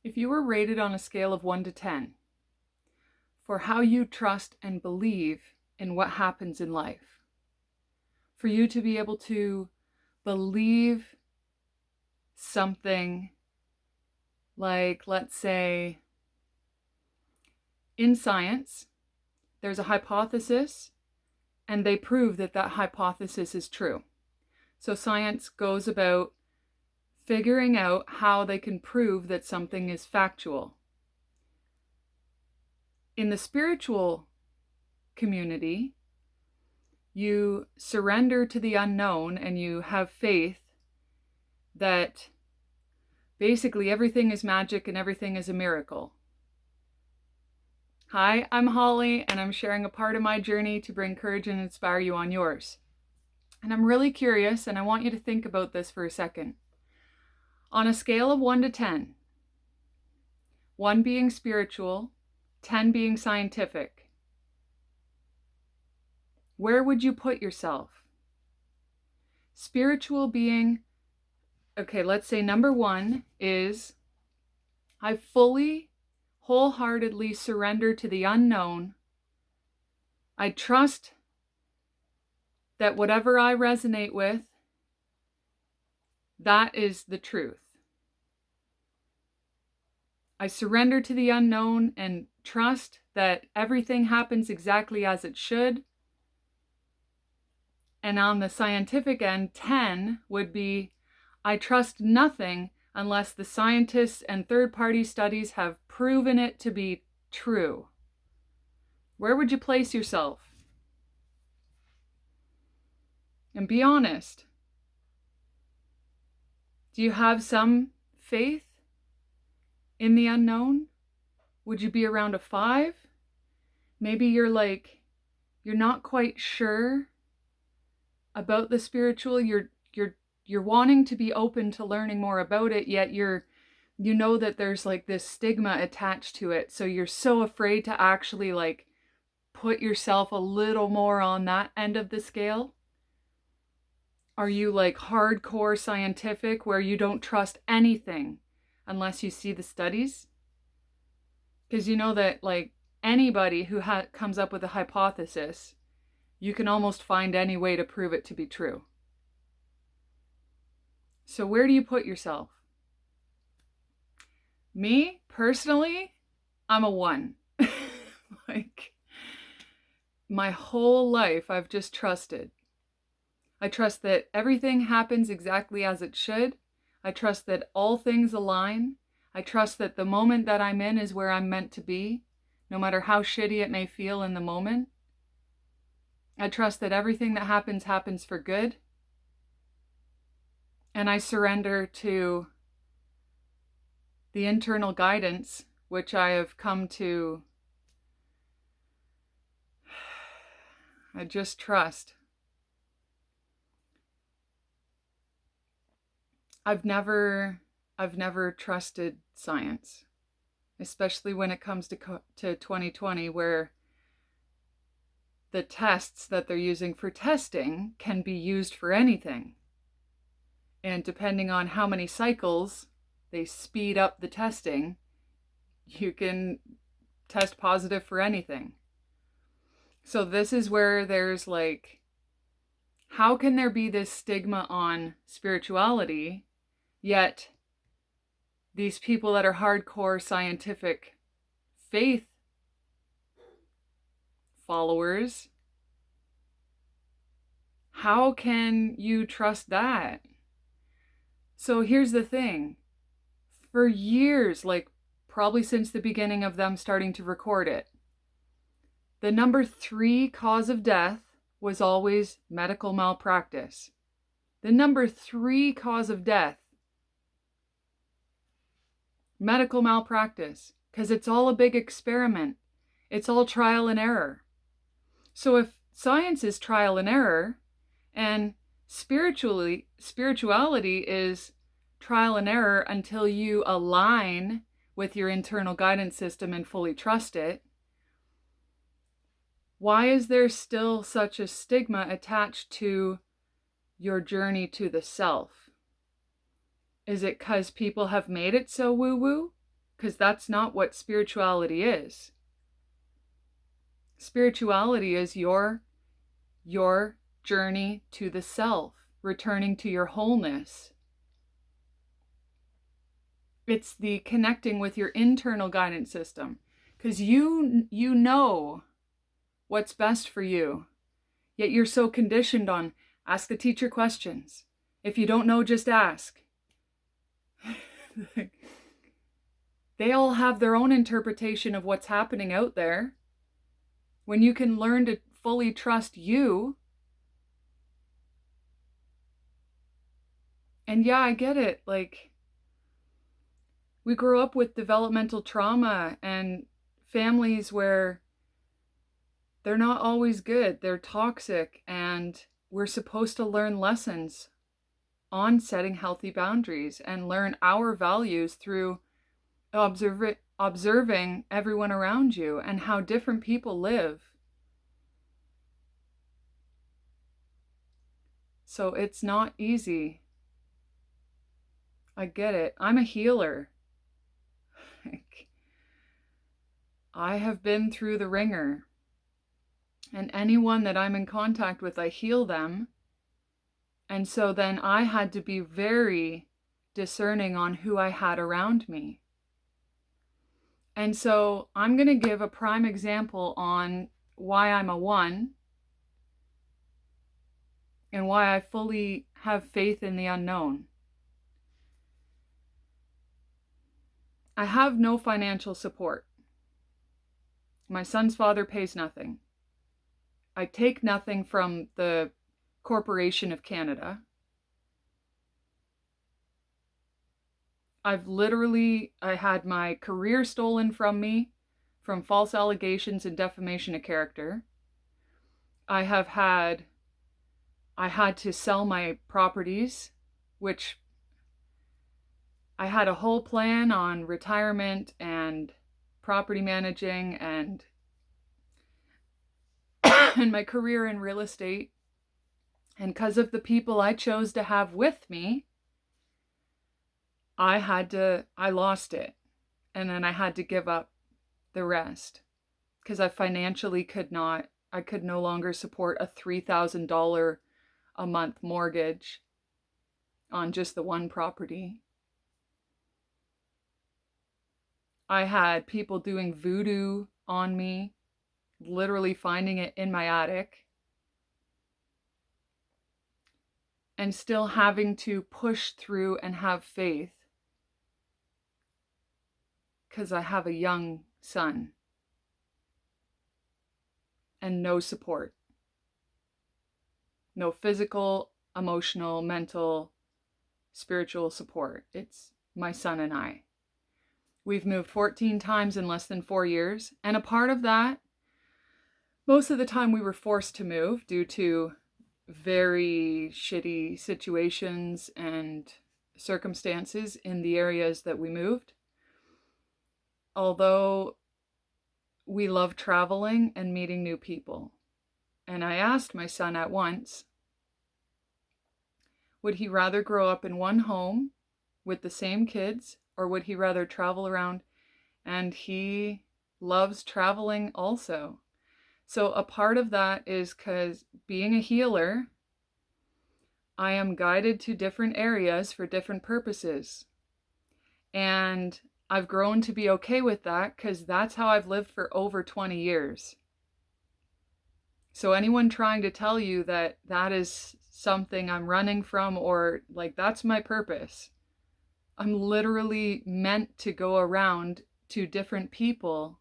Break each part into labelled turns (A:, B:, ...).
A: If you were rated on a scale of 1 to 10 for how you trust and believe in what happens in life, for you to be able to believe something like, let's say, in science, there's a hypothesis and they prove that that hypothesis is true. So science goes about figuring out how they can prove that something is factual. In the spiritual community, you surrender to the unknown and you have faith that basically everything is magic and everything is a miracle. Hi, I'm Holly, and I'm sharing a part of my journey to bring courage and inspire you on yours. And I'm really curious, and I want you to think about this for a second. On a scale of 1 to 10, 1 being spiritual, 10 being scientific, where would you put yourself? Spiritual being, okay, let's say number 1 is, I fully, wholeheartedly surrender to the unknown. I trust that whatever I resonate with, that is the truth. I surrender to the unknown and trust that everything happens exactly as it should. And on the scientific end, 10 would be, I trust nothing unless the scientists and third-party studies have proven it to be true. Where would you place yourself? And be honest. Do you have some faith in the unknown? Would you be around a 5? Maybe you're not quite sure about the spiritual. You're wanting to be open to learning more about it, yet you know that there's like this stigma attached to it. So you're so afraid to actually put yourself a little more on that end of the scale. Are you hardcore scientific where you don't trust anything unless you see the studies? Because you know that anybody who comes up with a hypothesis, you can almost find any way to prove it to be true. So where do you put yourself? Me, personally, I'm a 1. My whole life, I've just trusted. I trust that everything happens exactly as it should. I trust that all things align. I trust that the moment that I'm in is where I'm meant to be, no matter how shitty it may feel in the moment. I trust that everything that happens for good. And I surrender to the internal guidance, which I have come to, I just trust. I've never trusted science, especially when it comes to 2020, where the tests that they're using for testing can be used for anything. And depending on how many cycles they speed up the testing, you can test positive for anything. So this is where there's how can there be this stigma on spirituality, yet these people that are hardcore scientific faith followers, how can you trust that? So here's the thing. For years, probably since the beginning of them starting to record it, the number 3 cause of death was always medical malpractice. The number 3 cause of death, medical malpractice, because it's all a big experiment. It's all trial and error. So if science is trial and error, and spirituality is trial and error until you align with your internal guidance system and fully trust it, why is there still such a stigma attached to your journey to the self? Is it because people have made it so woo-woo? because that's not what spirituality is. Spirituality is your journey to the self, returning to your wholeness. It's the connecting with your internal guidance system, because you know what's best for you, yet you're so conditioned on ask the teacher questions. If you don't know, just ask. They all have their own interpretation of what's happening out there. When you can learn to fully trust you. And yeah, I get it. Like, we grow up with developmental trauma and families where they're not always good. They're toxic, and we're supposed to learn lessons on setting healthy boundaries and learn our values through observing everyone around you and how different people live. So it's not easy. I get it. I'm a healer. I have been through the ringer. And anyone that I'm in contact with, I heal them. And so then I had to be very discerning on who I had around me. And so I'm going to give a prime example on why I'm a 1 and why I fully have faith in the unknown. I have no financial support. My son's father pays nothing. I take nothing from the Corporation of Canada. I had my career stolen from me from false allegations and defamation of character. I had to sell my properties, which I had a whole plan on retirement and property managing and my career in real estate. And because of the people I chose to have with me, I lost it. And then I had to give up the rest because I financially could no longer support a $3,000 a month mortgage on just the one property. I had people doing voodoo on me, literally finding it in my attic, and still having to push through and have faith because I have a young son and no support. No physical, emotional, mental, spiritual support. It's my son and I. We've moved 14 times in less than 4 years. And a part of that, most of the time we were forced to move due to very shitty situations and circumstances in the areas that we moved. Although we love traveling and meeting new people. And I asked my son at once, would he rather grow up in one home with the same kids, or would he rather travel around? And he loves traveling also. So a part of that is because being a healer, I am guided to different areas for different purposes. And I've grown to be okay with that because that's how I've lived for over 20 years. So anyone trying to tell you that that is something I'm running from or like that's my purpose, I'm literally meant to go around to different people.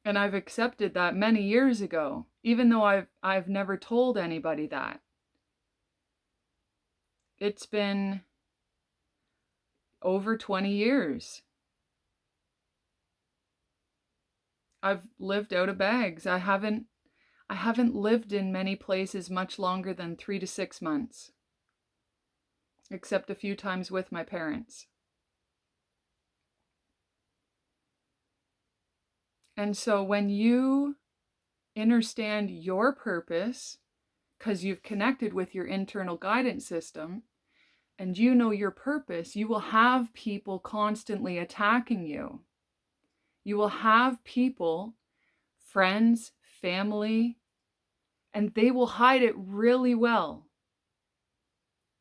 A: And I've accepted that many years ago, even though I've never told anybody that. It's been over 20 years. I've lived out of bags. I haven't lived in many places much longer than 3 to 6 months, except a few times with my parents. And so when you understand your purpose, because you've connected with your internal guidance system, and you know your purpose, you will have people constantly attacking you. You will have people, friends, family, and they will hide it really well.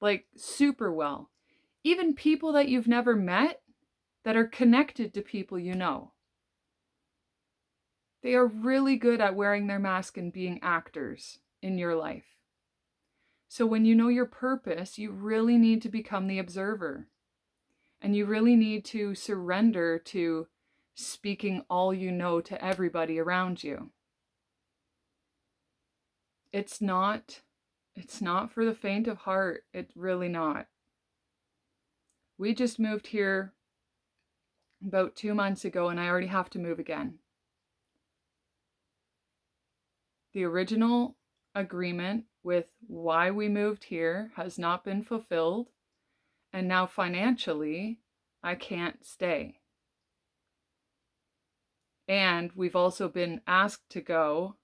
A: Like super well. Even people that you've never met that are connected to people you know. They are really good at wearing their mask and being actors in your life. So when you know your purpose, you really need to become the observer. And you really need to surrender to speaking all you know to everybody around you. It's not for the faint of heart. It's really not. We just moved here about 2 months ago, and I already have to move again. The original agreement with why we moved here has not been fulfilled, and now financially, I can't stay. And we've also been asked to go.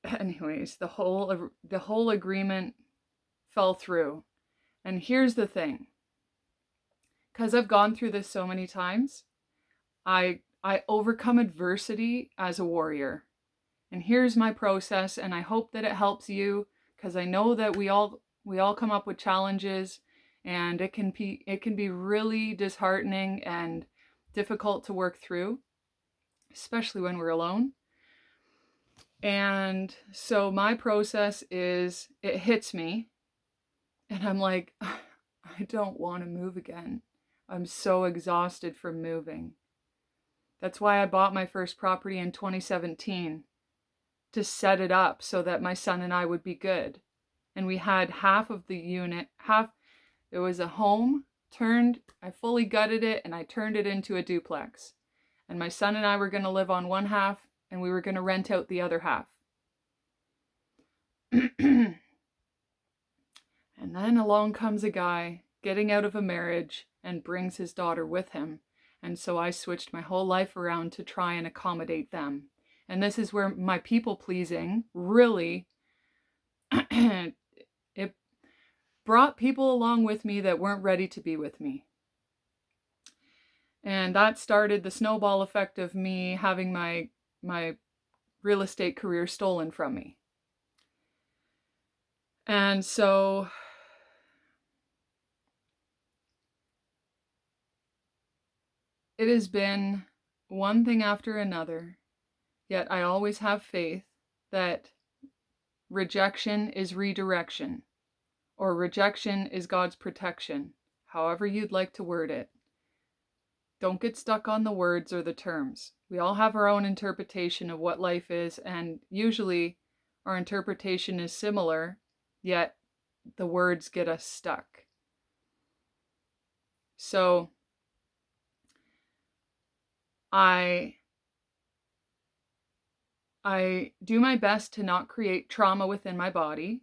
A: Anyways, the whole agreement fell through. And here's the thing. Because I've gone through this so many times, I overcome adversity as a warrior. And here's my process, and I hope that it helps you, because I know that we all come up with challenges, and it can be really disheartening and difficult to work through, especially when we're alone. And so my process is, it hits me, and I'm like, I don't want to move again. I'm so exhausted from moving. That's why I bought my first property in 2017. To set it up so that my son and I would be good. And we had half of the unit, it was a home, I fully gutted it and I turned it into a duplex. And my son and I were going to live on one half and we were going to rent out the other half. And then along comes a guy getting out of a marriage and brings his daughter with him. And so I switched my whole life around to try and accommodate them. And this is where my people pleasing really, it brought people along with me that weren't ready to be with me. And that started the snowball effect of me having my real estate career stolen from me. And so it has been one thing after another. Yet I always have faith that rejection is redirection, or rejection is God's protection, however you'd like to word it. Don't get stuck on the words or the terms. We all have our own interpretation of what life is, and usually our interpretation is similar, yet the words get us stuck. So I do my best to not create trauma within my body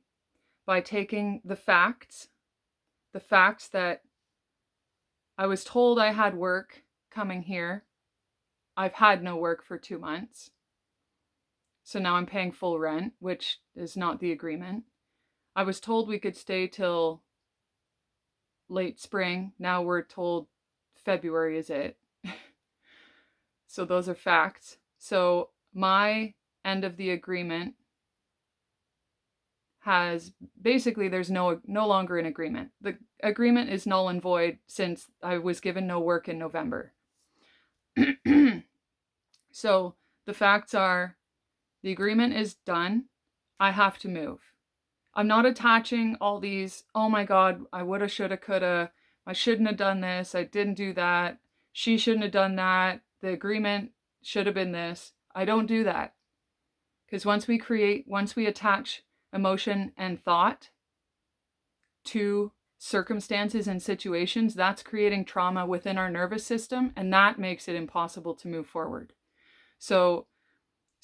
A: by taking the facts that I was told I had work coming here. I've had no work for 2 months. So now I'm paying full rent, which is not the agreement. I was told we could stay till late spring. Now we're told February is it. So those are facts. So my end of the agreement has basically, there's no longer an agreement. The agreement is null and void since I was given no work in November. So the facts are, the agreement is done. I have to move. I'm not attaching all these, oh my God, I woulda, shoulda, coulda, I shouldn't have done this, I didn't do that, she shouldn't have done that, the agreement should have been this. I don't do that. Because once we attach emotion and thought to circumstances and situations, that's creating trauma within our nervous system, and that makes it impossible to move forward. So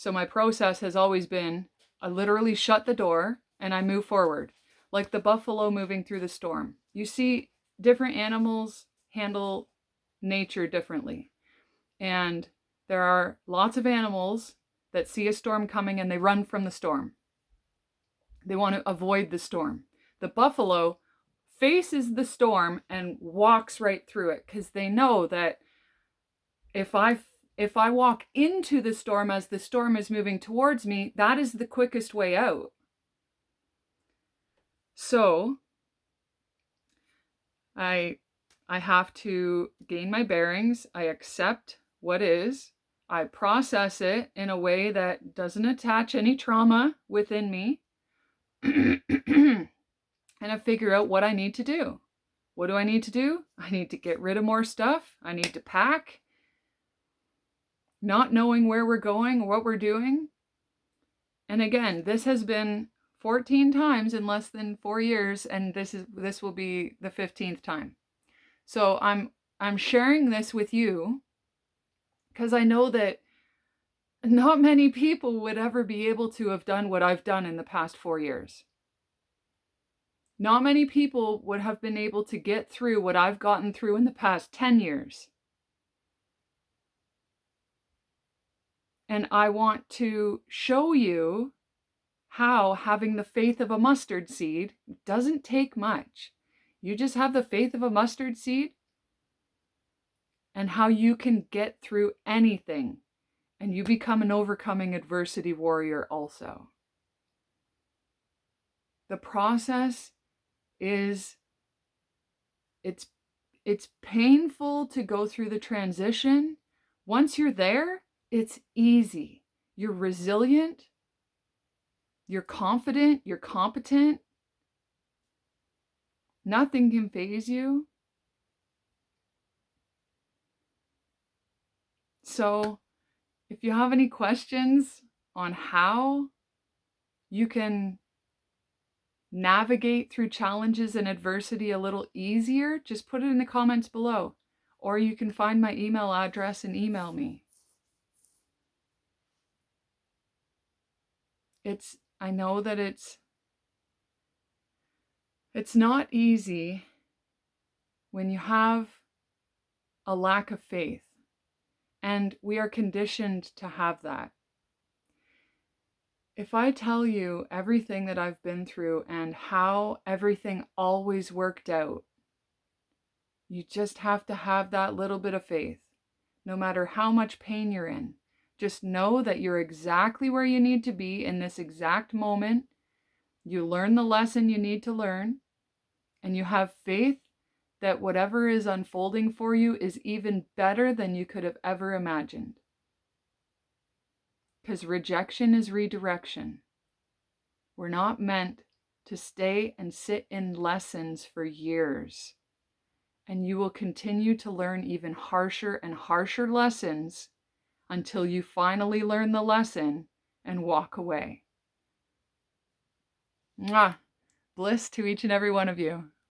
A: my process has always been, I literally shut the door and I move forward. Like the buffalo moving through the storm. You see, different animals handle nature differently. And there are lots of animals that see a storm coming and they run from the storm. They want to avoid the storm. The buffalo faces the storm and walks right through it, because they know that if I walk into the storm as the storm is moving towards me, that is the quickest way out. So I have to gain my bearings. I accept what is. I process it in a way that doesn't attach any trauma within me. And I figure out what I need to do. What do I need to do? I need to get rid of more stuff. I need to pack. Not knowing where we're going, what we're doing. And again, this has been 14 times in less than 4 years, and this will be the 15th time. So I'm sharing this with you because I know that not many people would ever be able to have done what I've done in the past 4 years. Not many people would have been able to get through what I've gotten through in the past 10 years. And I want to show you how having the faith of a mustard seed doesn't take much. You just have the faith of a mustard seed, and how you can get through anything, and you become an overcoming adversity warrior also. The process is, it's painful to go through the transition. Once you're there, it's easy. You're resilient, you're confident, you're competent. Nothing can faze you. So if you have any questions on how you can navigate through challenges and adversity a little easier, just put it in the comments below. Or you can find my email address and email me. I know that it's not easy when you have a lack of faith. And we are conditioned to have that. If I tell you everything that I've been through and how everything always worked out, you just have to have that little bit of faith. No matter how much pain you're in, just know that you're exactly where you need to be in this exact moment. You learn the lesson you need to learn, and you have faith that whatever is unfolding for you is even better than you could have ever imagined. Because rejection is redirection. We're not meant to stay and sit in lessons for years. And you will continue to learn even harsher and harsher lessons until you finally learn the lesson and walk away. Mwah! Bliss to each and every one of you.